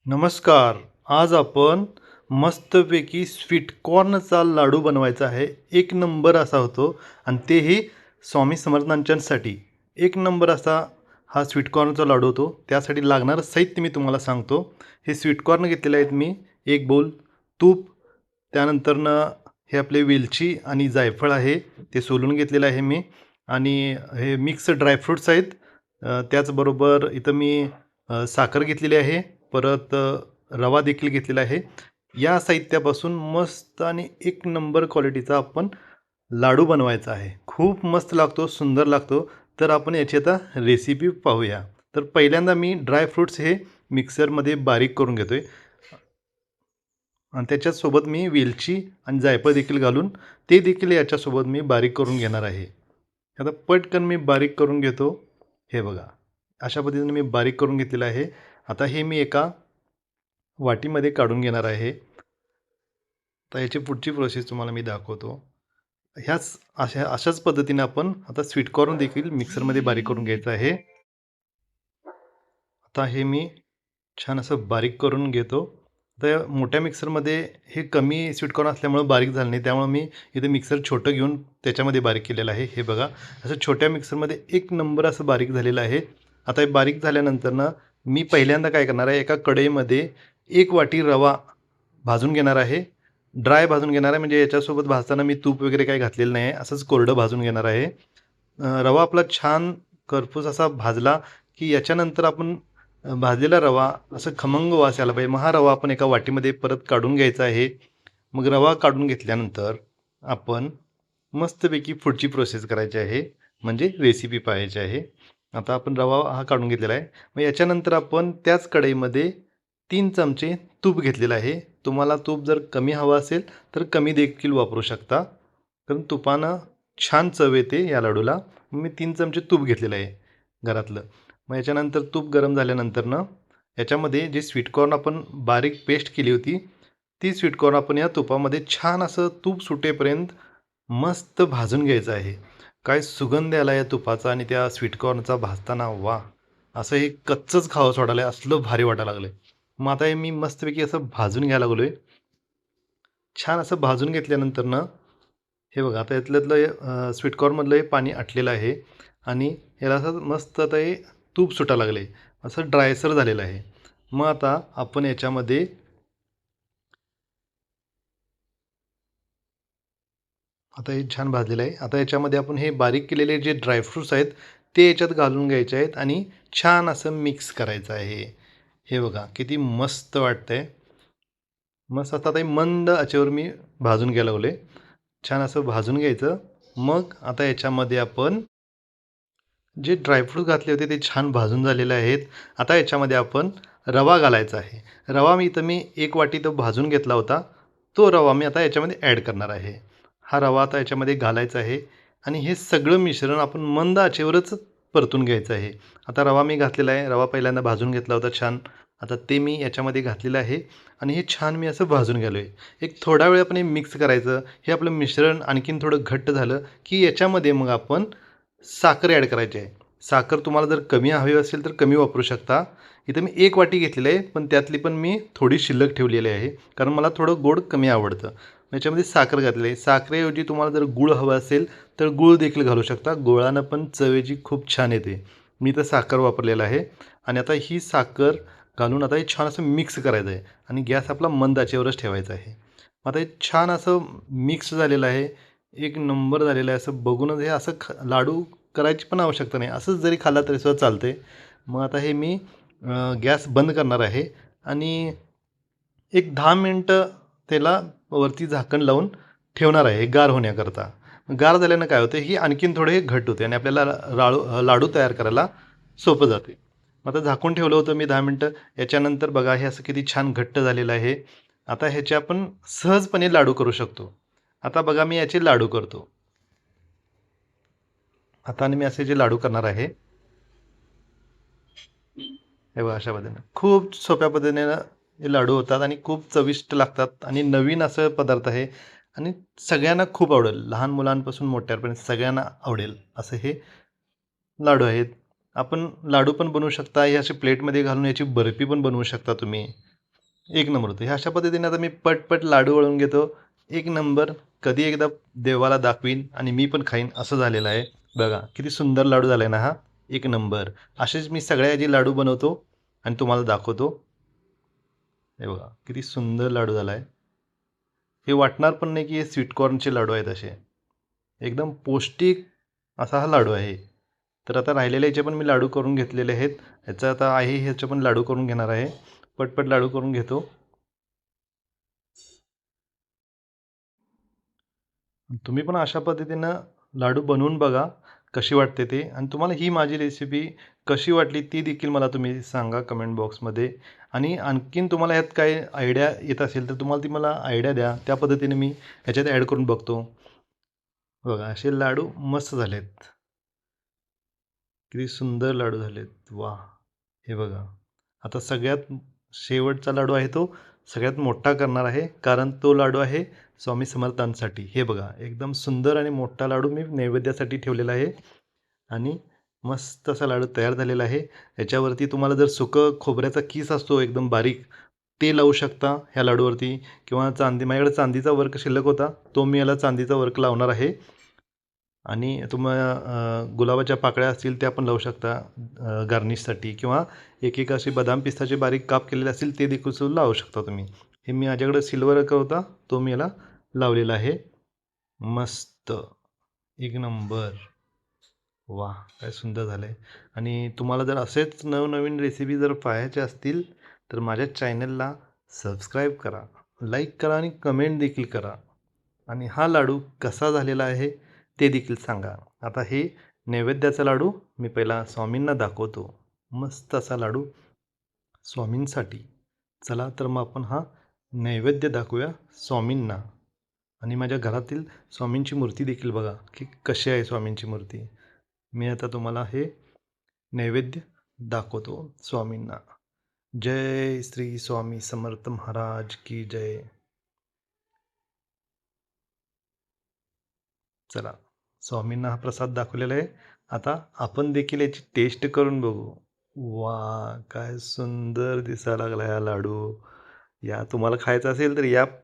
नमस्कार. आज आपण मस्तपैकी स्वीट कॉर्नचा लाडू बनवायचा आहे. एक नंबर असा होतो आणि तेही स्वामी समर्थांच्यासाठी. एक नंबर असा हा स्वीट कॉर्नचा लाडू होतो. त्यासाठी लागणारं साहित्य मी तुम्हाला सांगतो. हे स्वीट कॉर्न घेतलेले आहेत मी. 1 बोल तूप, त्यानंतरनं हे आपले वेलची आणि जायफळ आहे, ते सोलून घेतलेलं आहे मी आणि हे मिक्स ड्रायफ्रुट्स आहेत. त्याचबरोबर इथं मी साखर घेतलेली आहे. परत रवा देखील घेतलेला आहे. या साहित्यापासून मस्त आणि एक नंबर क्वालिटीचा आपण लाडू बनवायचा आहे. खूप मस्त लागतो, सुंदर लागतो. तर आपण याची आता रेसिपी पाहूया. तर पहिल्यांदा मी ड्राय फ्रुट्स हे मिक्सरमध्ये बारीक करून घेतोय आणि त्याच्यासोबत मी वेलची आणि जायफळ देखील घालून ते देखील याच्यासोबत मी बारीक करून घेणार आहे. आता पटकन मी बारीक करून घेतो. हे बघा, अशा पद्धतीने मी बारीक करून घेतलेलं आहे. आता हे मी एका वाटीमध्ये काढून घेणार आहे. तर याची पुढची प्रोसेस तुम्हाला मी दाखवतो. अशाच पद्धतीने आपण आता स्वीट कॉर्न देखील मिक्सरमध्ये बारीक करून घ्यायचं आहे. आता हे मी छान असं बारीक करून घेतो. तर मोठ्या मिक्सरमध्ये हे कमी स्वीट कॉर्न असल्यामुळं बारीक झालं नाही. त्यामुळे मी इथे मिक्सर छोटं घेऊन त्याच्यामध्ये बारीक केलेलं आहे. हे बघा, असं छोट्या मिक्सरमध्ये एक नंबर असं बारीक झालेलं आहे. आता हे बारीक झाल्यानंतरनं मी पहिल्यांदा काय करणार आहे, एका कढईमध्ये 1 वाटी रवा भाजून घेणार आहे. ड्राय भाजून घेणार आहे, म्हणजे याच्यासोबत भाजताना मी तूप वगैरे काही घातलेलं नाही आहे. असंच कोरडं भाजून घेणार आहे. रवा आपला छान खरपूस असा भाजला, की याच्यानंतर आपण भाजलेला रवा असं खमंग वास यायला पाहिजे. मग हा रवा आपण एका वाटीमध्ये परत काढून घ्यायचा आहे. मग रवा काढून घेतल्यानंतर आपण मस्तपैकी पुढची प्रोसेस करायची आहे, म्हणजे रेसिपी पाहायची आहे. आता आपण रवा हा काढून घेतलेला आहे. मग याच्यानंतर आपण त्याच कढईमध्ये 3 चमचे तूप घेतलेलं आहे. तुम्हाला तूप जर कमी हवं असेल तर कमी देखील वापरू शकता. कारण तुपानं छान चव येते या लाडूला. मी 3 चमचे तूप घेतलेलं आहे घरातलं. मग याच्यानंतर तूप गरम झाल्यानंतरनं याच्यामध्ये जे स्वीटकॉर्न आपण बारीक पेस्ट केली होती, ती स्वीटकॉर्न आपण या तुपामध्ये छान असं तूप सुटेपर्यंत मस्त भाजून घ्यायचं आहे. काय सुगंध आला या तुपाचा आणि त्या स्वीटकॉर्नचा भाजताना वाह! असं हे कच्चंच खावंसं वाटायलंय, असलं भारी वाटायला लागलंय. मग आता हे मी मस्तपैकी असं भाजून घ्यायला लागलोय. छान असं भाजून घेतल्यानंतरनं हे बघा, आता यातल्यातलं स्वीटकॉर्नमधलं हे पाणी आटलेलं आहे आणि ह्याला असं मस्त आता हे तूप सुटायला लागले, असं ड्रायसर झालेलं आहे. मग आता आपण याच्यामध्ये आता हे छान भाजलेलं आहे. आता याच्यामध्ये आपण हे बारीक केलेले जे ड्रायफ्रुट्स आहेत ते याच्यात घालून घ्यायचे आहेत आणि छान असं मिक्स करायचं आहे. हे बघा किती मस्त वाटतंय. मस्त आता ते मंद आचेवर मी भाजून घ्यायला लागलोय. छान असं भाजून घ्यायचं. मग आता याच्यामध्ये आपण जे ड्रायफ्रूट घातले होते ते छान भाजून झालेले आहेत. आता याच्यामध्ये आपण रवा घालायचा आहे. रवा मी 1 वाटी तो भाजून घेतला होता. तो रवा मी आता याच्यामध्ये ॲड करणार आहे. हा रवा आता याच्यामध्ये घालायचा आहे आणि हे सगळं मिश्रण आपण मंद आचेवरच परतून घ्यायचं आहे. आता रवा मी घातलेला आहे. रवा पहिल्यांदा भाजून घेतला होता छान. आता ते मी याच्यामध्ये घातलेलं आहे आणि हे छान मी असं भाजून घ्यालो आहे. एक थोडा वेळ आपण हे मिक्स करायचं. हे आपलं मिश्रण आणखीन थोडं घट्ट झालं, की याच्यामध्ये मग आपण साखर ॲड करायची आहे. साखर तुम्हाला जर कमी हवी असेल तर कमी वापरू शकता. इथं मी 1 वाटी घेतलेली आहे, पण त्यातली पण मी थोडी शिल्लक ठेवलेली आहे. कारण मला थोडं गोड कमी आवडतं. याच्यामध्ये साखर घातलेली आहे. साखरेऐवजी तुम्हाला जर गूळ हवं असेल तर गूळ देखील घालू शकता. गुळानं पण चवेची खूप छान येते. मी इथं साखर वापरलेलं आहे आणि आता ही साखर घालून आता हे छान असं मिक्स करायचं आहे आणि गॅस आपला मंद आचेवरच ठेवायचा आहे. आता हे छान असं मिक्स झालेलं आहे. एक नंबर झालेलं आहे. असं बघूनच हे असं लाडू करायची पण आवश्यकता नाही. असंच जरी खाल्ला तरीसुद्धा चालते. मग आता हे मी गॅस बंद करणार आहे आणि एक 10 मिनिटं त्याला वरती झाकण लावून ठेवणार आहे गार होण्याकरता. गार झाल्यानं काय होतं, ही आणखीन थोडे घट्ट होते आणि आपल्याला लाडू तयार करायला सोपं जाते. आता झाकून ठेवलं होतं मी 10 मिनिटं. याच्यानंतर बघा हे असं किती छान घट्ट झालेलं आहे. आता ह्याचे आपण सहजपणे लाडू करू शकतो. आता बघा मी याचे लाडू करतो. आता आणि मी असे जे लाडू करणार आहे, हे बघा अशा पद्धतीने खूप सोप्या पद्धतीने हे लाडू होतात आणि खूप चविष्ट लागतात आणि नवीन असं पदार्थ आहे आणि सगळ्यांना खूप आवडेल. लहान मुलांपासून मोठ्यापर्यंत सगळ्यांना आवडेल असं हे लाडू आहेत. आपण लाडू पण बनवू शकता. हे असे प्लेटमध्ये घालून याची बर्फी पण बनवू शकता तुम्ही. एक नंबर होतं. हे अशा पद्धतीने आता मी पटपट लाडू वळून घेतो. एक नंबर. कधी एकदा देवाला दाखवीन आणि मी पण खाईन असं झालेलं आहे. बघा किती सुंदर लाडू झालाय ना हा. एक नंबर. असेच मी सगळ्या जे लाडू बनवतो आणि तुम्हाला दाखवतो. हे बघा किती सुंदर लाडू झालाय. हे वाटणार पण नाही की हे स्वीटकॉर्नचे लाडू आहेत असे. एकदम पौष्टिक असा हा लाडू आहे. तर आता राहिलेले याचे पण मी लाडू करून घेतलेले आहेत. ह्याचं आता आहे ह्याचे पण लाडू करून घेणार आहे. पटपट लाडू करून घेतो. तुम्ही पण अशा पद्धतीनं लाडू बनवून बघा कशी वाटते ते आणि तुम्हाला ही माझी रेसिपी कशी वाटली ती देखील मला तुम्ही सांगा कमेंट बॉक्समध्ये आणि आणखीन तुम्हाला ह्यात काय आयडिया येत असेल तर तुम्हाला ती मला आयडिया द्या त्या पद्धतीने मी ह्याच्यात ॲड करून बघतो. बघा असे लाडू मस्त झालेत. किती सुंदर लाडू झालेत. वाह! हे बघा. आता सगळ्यात शेवटचा लाडू आहे तो सगळ्यात मोठा करणार आहे. कारण तो लाडू आहे स्वामी समर्थांसाठी. हे बघा एकदम सुंदर आणि मोठा लाडू मी नैवेद्यासाठी ठेवलेला आहे आणि मस्त असा लाडू तयार झालेला आहे. याच्यावरती तुम्हाला जर सुकं खोबऱ्याचा किस असतो एकदम बारीक, ते लावू शकता ह्या लाडूवरती किंवा चांदी माझ्याकडे चांदीचा वर्क शिल्लक होता. तो मी याला चांदीचा वर्क लावणार आहे. आणि गुलाबाच्या पाकळ्या असतील त्या पण लावू शकता गार्निशसाठी किंवा एक एक असे बदाम पिस्ताचे बारीक काप केलेले असतील ते देखील सुद्धा लावू शकता तुम्ही. हे मी माझ्याकडे सिल्वर होता तो मी याला लावलेला आहे. मस्त एक नंबर. वाह! काय सुंदर झालं आहे आणि तुम्हाला जर असेच नवनवीन रेसिपी जर पाहायच्या असतील तर माझ्या चॅनलला सबस्क्राईब करा, लाईक करा आणि कमेंट देखील करा. आणि हा लाडू कसा झालेला आहे ते देखील सांगा. आता हे नैवेद्याचा लाडू मी पहिला स्वामींना दाखवतो. मस्त असा लाडू स्वामींसाठी. चला तर मग आपण हा नैवेद्य दाखवूया स्वामींना. आणि माझ्या घरातील स्वामींची मूर्ती देखील बघा की कशी आहे स्वामींची मूर्ती. मी आता तुम्हाला हे नैवेद्य दाखवतो स्वामींना. जय श्री स्वामी समर्थ महाराज की जय. चला, स्वामींना हा प्रसाद दाखवलेला आहे. आता आपण देखील याची टेस्ट करून बघू. वा, काय सुंदर दिसायला लागला हा लाडू. या तुम्हाला खायचा असेल तर या